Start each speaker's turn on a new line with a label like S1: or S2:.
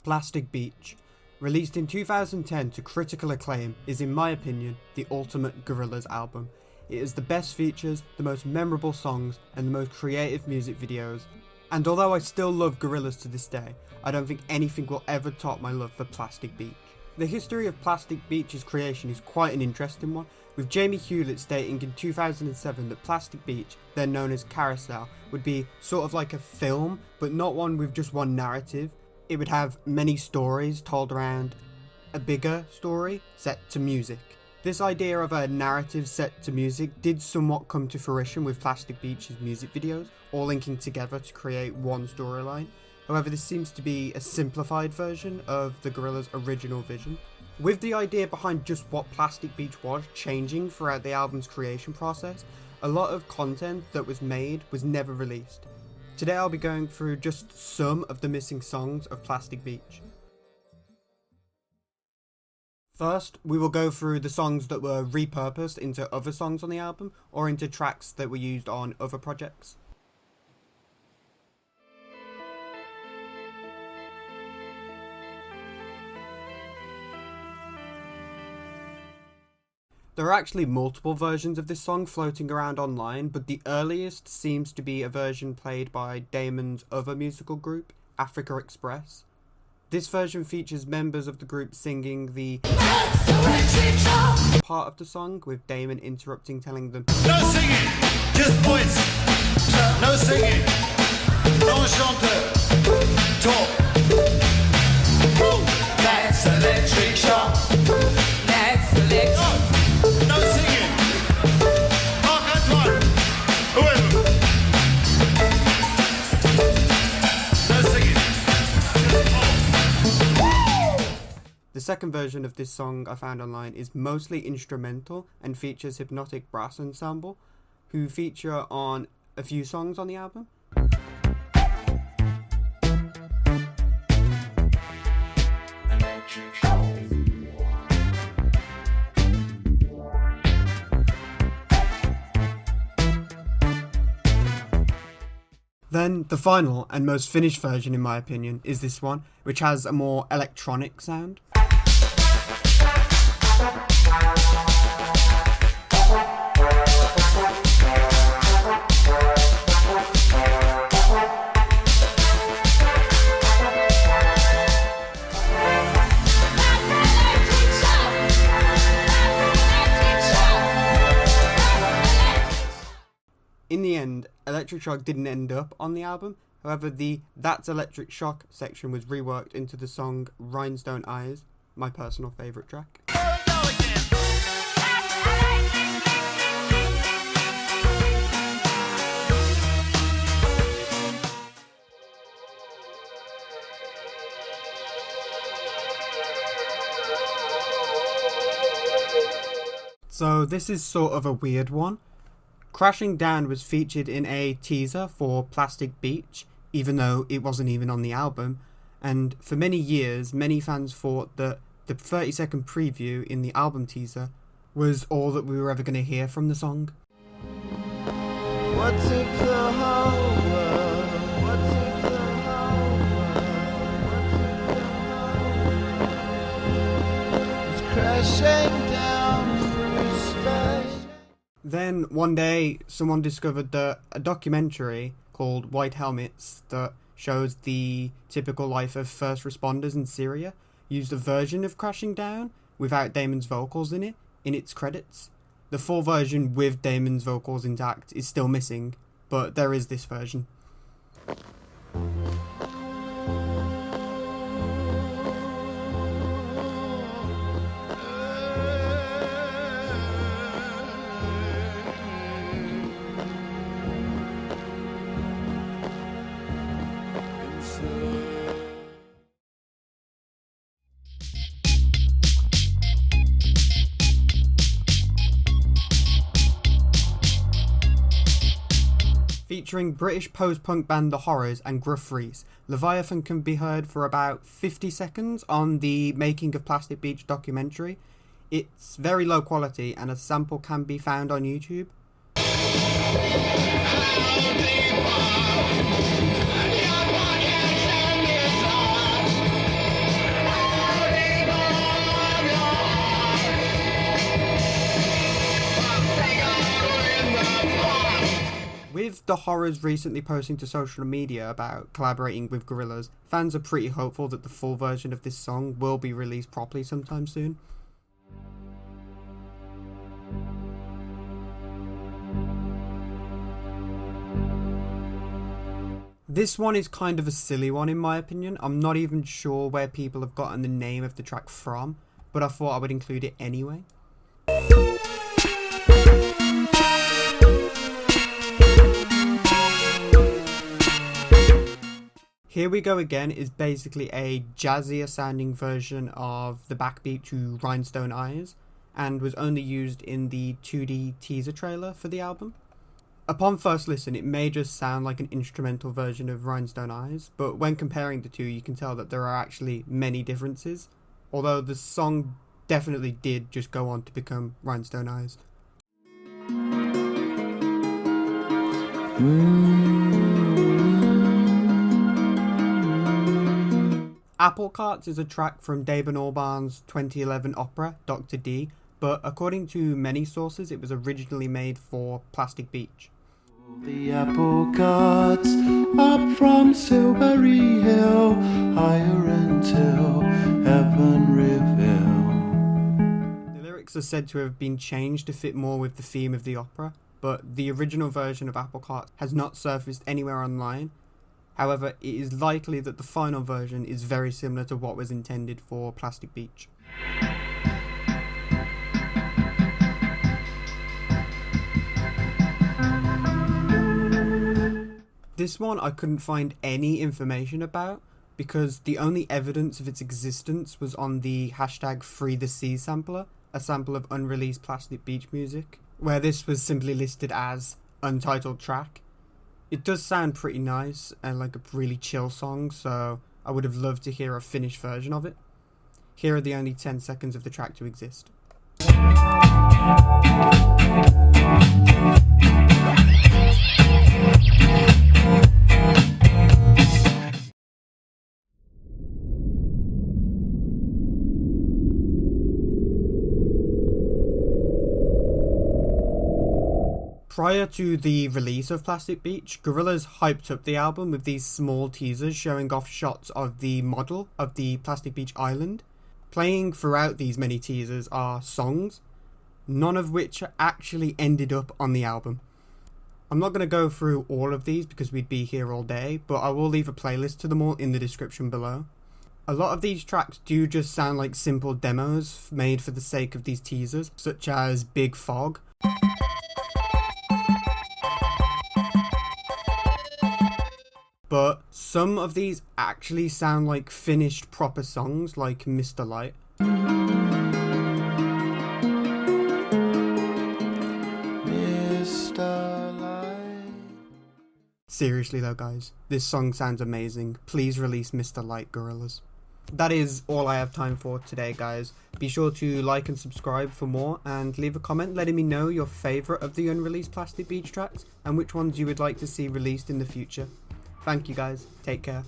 S1: Plastic Beach, released in 2010 to critical acclaim, is in my opinion the ultimate Gorillaz album. It is the best features, the most memorable songs, and the most creative music videos. And although I still love Gorillaz to this day, I don't think anything will ever top my love for Plastic Beach. The history of Plastic Beach's creation is quite an interesting one, with Jamie Hewlett stating in 2007 that Plastic Beach, then known as Carousel, would be sort of like a film, but not one with just one narrative. It would have many stories told around a bigger story set to music. This idea of a narrative set to music did somewhat come to fruition with Plastic Beach's music videos, all linking together to create one storyline. However, this seems to be a simplified version of the Gorillaz' original vision. With the idea behind just what Plastic Beach was changing throughout the album's creation process, a lot of content that was made was never released. Today I'll be going through just some of the missing songs of Plastic Beach. First, we will go through the songs that were repurposed into other songs on the album, or into tracks that were used on other projects. There are actually multiple versions of this song floating around online, but the earliest seems to be a version played by Damon's other musical group, Africa Express. This version features members of the group singing the part of the song, with Damon interrupting, telling them,
S2: "No singing, just voice. No singing, no chanteur. Talk. That's electric shock. That's electric shock. No singing. Marc-Antoine. Whoever. No singing.
S1: The second version of this song I found online is mostly instrumental and features Hypnotic Brass Ensemble, who feature on a few songs on the album. Then, the final and most finished version in my opinion is this one, which has a more electronic sound. In the end, Electric Shock didn't end up on the album, however the That's Electric Shock section was reworked into the song Rhinestone Eyes, my personal favourite track. So this is sort of a weird one. Crashing Down was featured in a teaser for Plastic Beach, even though it wasn't even on the album, and for many years many fans thought that the 30-second preview in the album teaser was all that we were ever going to hear from the song.
S3: What if the whole world, what if the whole world was crashing down through space?
S1: Then one day someone discovered that a documentary called White Helmets that shows the typical life of first responders in Syria used a version of Crashing Down without Damon's vocals in its credits. The full version with Damon's vocals intact is still missing, but there is this version. Featuring British post-punk band The Horrors and Gruff Rhys, Leviathan can be heard for about 50 seconds on the Making of Plastic Beach documentary. It's very low quality and a sample can be found on YouTube. With the Horrors recently posting to social media about collaborating with Gorillaz, fans are pretty hopeful that the full version of this song will be released properly sometime soon. This one is kind of a silly one in my opinion. I'm not even sure where people have gotten the name of the track from, but I thought I would include it anyway. Here We Go Again is basically a jazzier sounding version of the backbeat to Rhinestone Eyes, and was only used in the 2D teaser trailer for the album. Upon first listen, it may just sound like an instrumental version of Rhinestone Eyes, but when comparing the two, you can tell that there are actually many differences, although the song definitely did just go on to become Rhinestone Eyes. Apple Carts is a track from Daban Albarn's 2011 opera, Dr. D, but according to many sources, it was originally made for Plastic Beach.
S3: The apple carts up from Silbury Hill, higher until heaven reveal.
S1: The lyrics are said to have been changed to fit more with the theme of the opera, but the original version of Apple Carts has not surfaced anywhere online. However, it is likely that the final version is very similar to what was intended for Plastic Beach. This one I couldn't find any information about because the only evidence of its existence was on the hashtag #FreeTheSea sampler, a sample of unreleased Plastic Beach music, where this was simply listed as Untitled Track. It does sound pretty nice and like a really chill song, so I would have loved to hear a finished version of it. Here are the only 10 seconds of the track to exist. Prior to the release of Plastic Beach, Gorillaz hyped up the album with these small teasers showing off shots of the model of the Plastic Beach island. Playing throughout these many teasers are songs, none of which actually ended up on the album. I'm not going to go through all of these because we'd be here all day, but I will leave a playlist to them all in the description below. A lot of these tracks do just sound like simple demos made for the sake of these teasers, such as Big Fog. But some of these actually sound like finished proper songs, like Mr. Light.
S3: Mr. Light.
S1: Seriously though guys, this song sounds amazing. Please release Mr. Light, Gorillaz. That is all I have time for today guys. Be sure to like and subscribe for more, and leave a comment letting me know your favourite of the unreleased Plastic Beach tracks and which ones you would like to see released in the future. Thank you guys, take care.